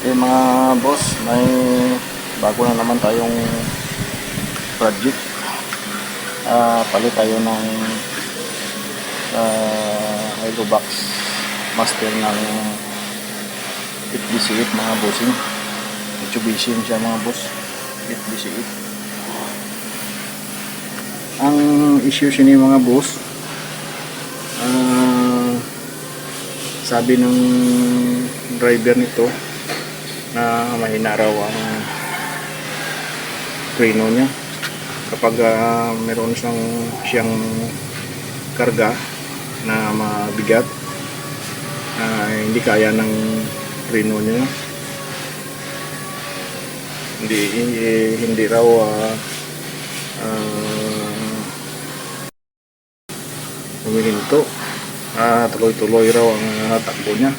Mga boss, may bago na naman tayong project. Palit tayo ng Hydrobox Master ng 8BC8 mga bossing. Mitsubishi siya mga boss, 8BC8. Ang issue siya ni mga boss, sabi ng driver nito na mahina raw ang preno niya kapag meron siyang karga na mabigat, hindi kaya ng preno niya, hindi raw humihinto, tuloy-tuloy raw ang takbo niya.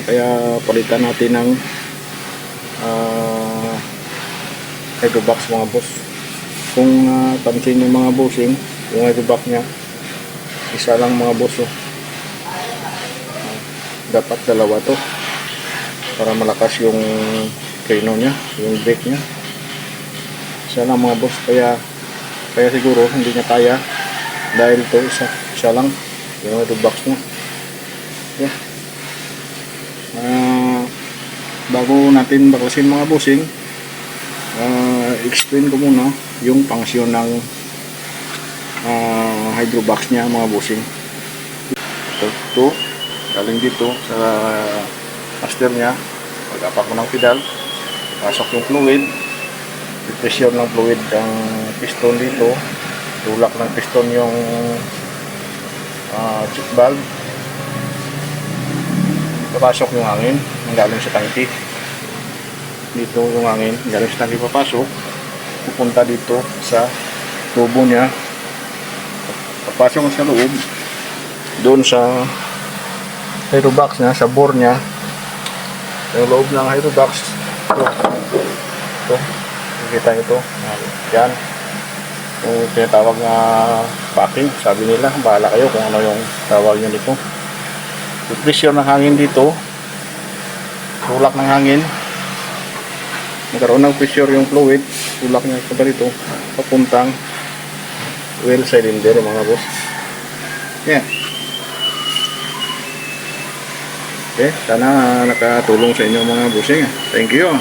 Kaya palitan natin ng hydrobox mga boss. Kung pansin yung mga bossing, yung hydrobox nya isa lang mga boss, dapat dalawa to para malakas yung preno nya, yung brake nya. Isa lang mga boss, kaya siguro hindi niya kaya dahil to isa lang yung hydrobox nya. Yeah. Bago natin baklasin mga bossing, explain ko muna yung function ng hydrobox nya mga bossing. Ito galing dito sa master nya. Pag-apak ko ng pedal, pasok yung fluid, pressure ng fluid ang piston dito, tulak ng piston yung check valve, papasok yung hangin ang galing sa tangke. Dito yung hangin galing sa tangke papasok, pupunta dito sa tubo nya, papasok sa loob doon sa hydrobox nya, sa bore nya. Yung loob ng hydrobox ito nakikita ito, yan yung tinatawag na packing. Sabi nila, bahala kayo kung ano yung tawag nyo dito. Yung pressure ng hangin dito, tulak ng hangin, nagkaroon ng pressure yung fluid, tulak niya pa dito papuntang oil cylinder mga boss. Yeah. Okay, sana nakatulong sa inyo mga bossing. Thank you.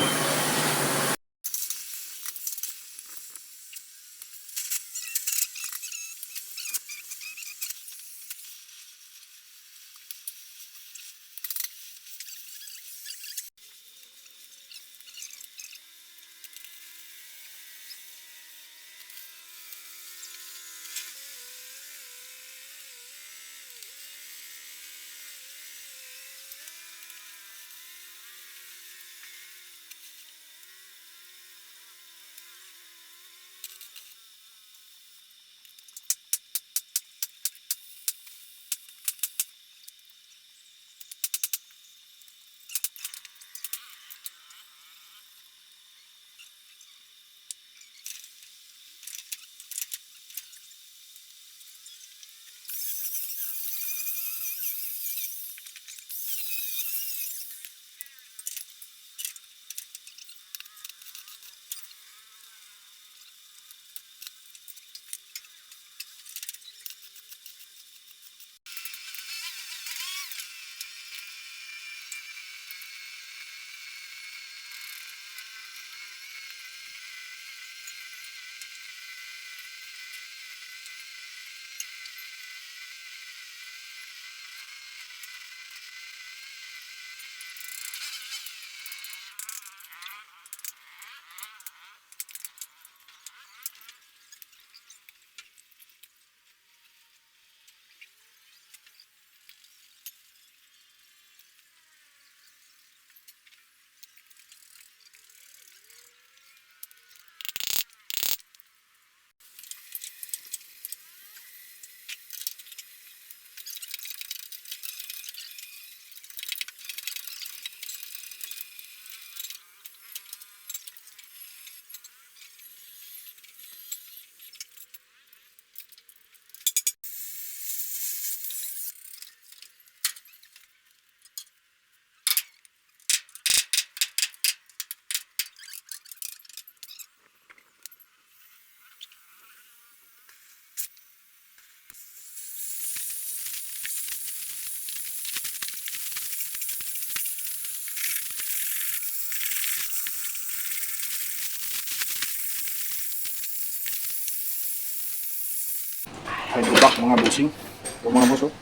hydrovac mga busing. Ito mga boss, oh.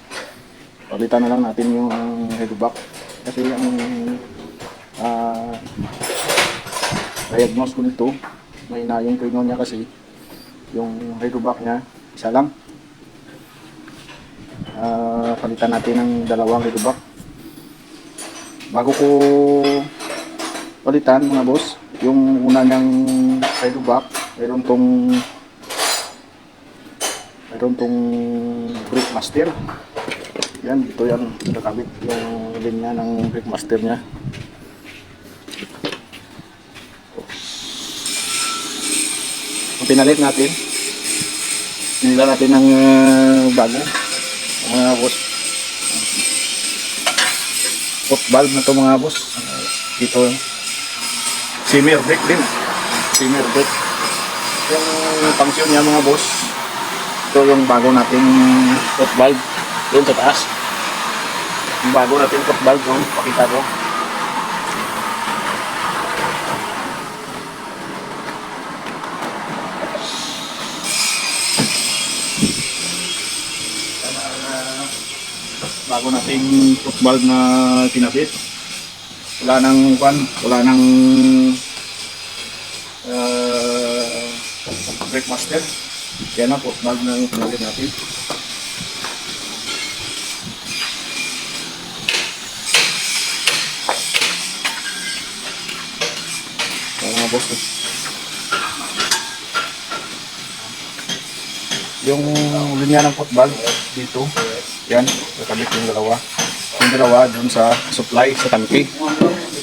Palitan na lang natin yung hydrovac. Kasi ang diagnose ko nito, may na yung preno niya kasi yung hydrovac niya, isa lang. Palitan natin ng dalawang hydrovac. Bago ko palitan mga boss, yung una niyang hydrovac, mayroon tong brake master. Yan, ito yan, nakabit yung linya ng brake master niya. Kung pinalit natin, pinila natin ng bago, mga boss. Pop valve na to mga boss. Ito, simmer brake din. Simmer brake. Yung function niya mga boss, ito yung bago nating pop valve doon sa taas. Yung bago nating pop valve doon, pakita ko. Bago nating pop valve na kinabit, wala nang brake master. Kaya na pop valve na kinabit natin. Mga boss, yung linya ng pop valve dito, yan, nakabit yung dalawa. Yung dalawa dun sa supply sa tangke.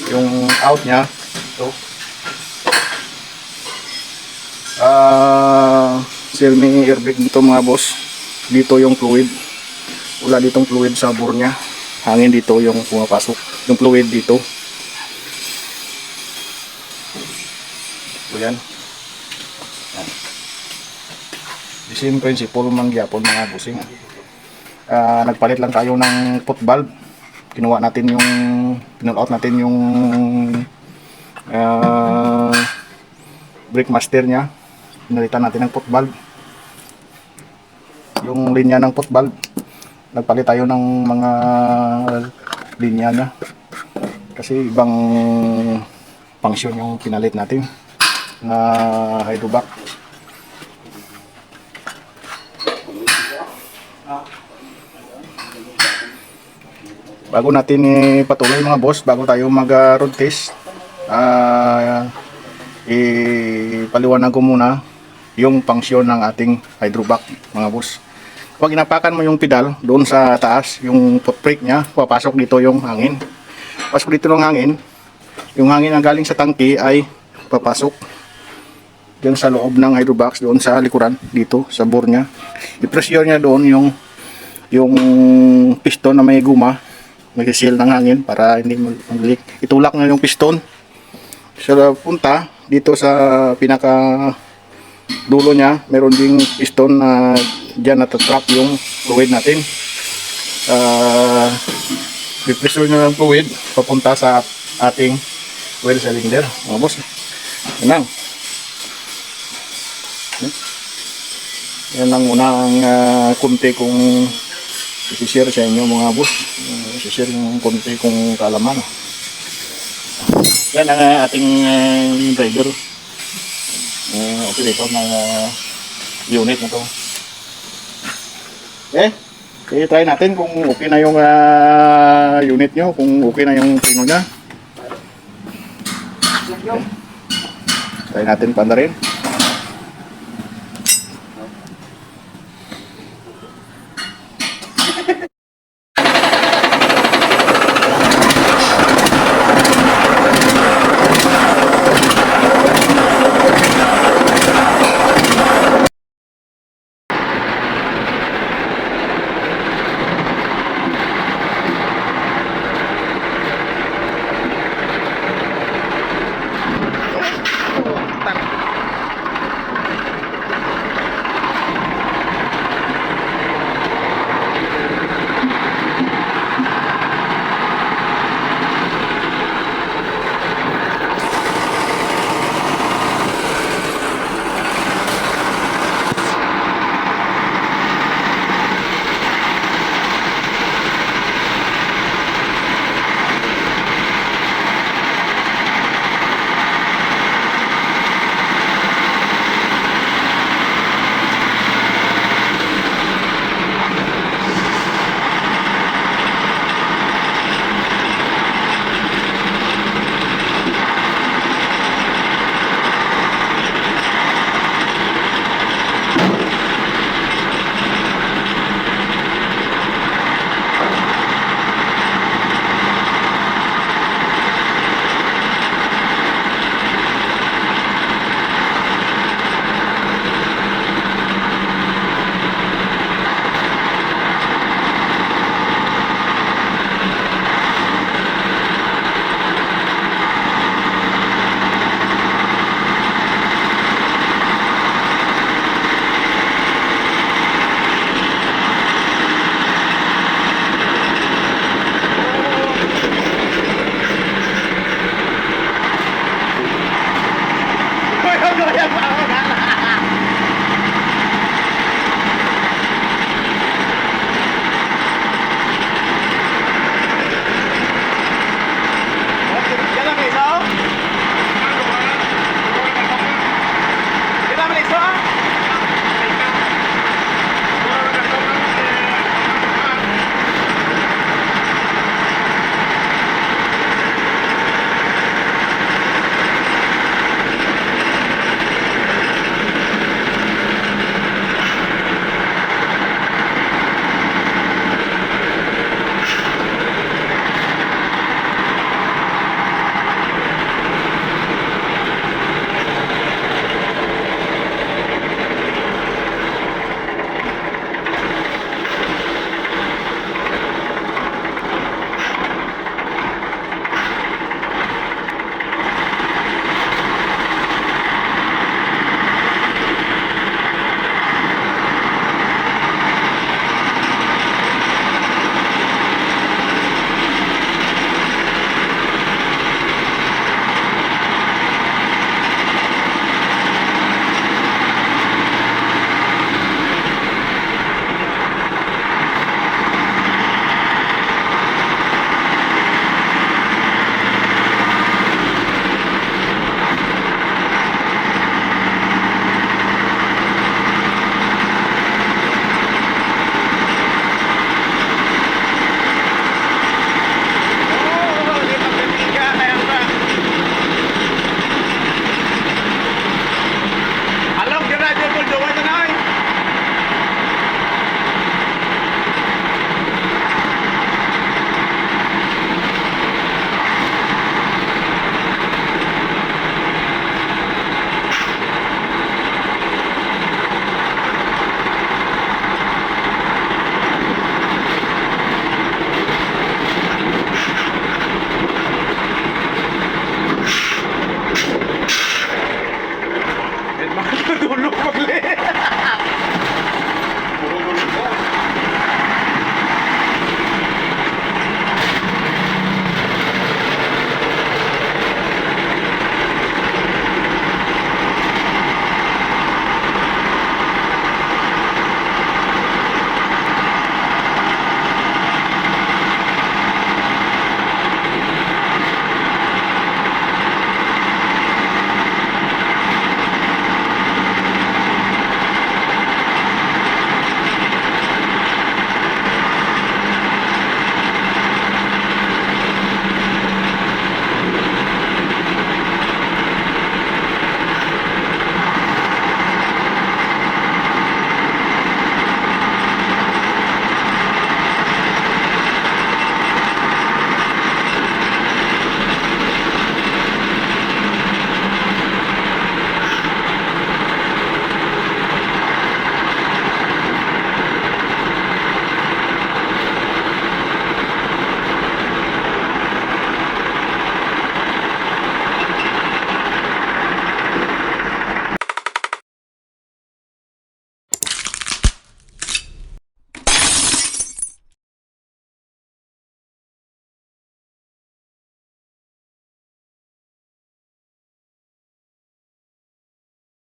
Yung out niya, ito. Silming airbag dito mga boss. Dito yung fluid. Wala ditong fluid sa bore niya. Hangin dito yung pumapasok. Yung fluid dito. So yan. The same principle mangyapon mga bossing. Nagpalit lang tayo ng pot valve. Kinuha natin yung pinull out natin yung brake master nya. Pinalitan natin ng pot valve. Yung linya ng pot valve, nagpalit tayo ng mga linya na kasi ibang function yung pinalit natin na hydrovac. Bago natin ipatuloy mga boss, bago tayo mag road test, ipaliwanag ko muna yung function ng ating hydrovac mga boss. Pag inapakan mo yung pedal doon sa taas, yung foot brake nya, papasok dito yung hangin. Pasok dito ng hangin, yung hangin na galing sa tangke ay papasok dyan sa loob ng hydrovac, doon sa likuran, dito sa bore nya. I-pressure nya doon yung piston na may guma, mag-seal ng hangin para hindi mag-leak. Itulak na yung piston sa punta dito sa pinaka dulo niya. Meron ding piston na dyan natatrap yung fluid natin. I-pressure na ng fluid papunta sa ating oil cylinder mga boss. Yan lang. Yan lang muna ang kunti kong i-share sa inyo mga boss. I-share yung konti kong kaalaman. Yan ang ating driver. Operator ng unit na to. Okay, try natin kung okay na yung unit nyo, kung okay na yung pino nya. Try natin panda rin.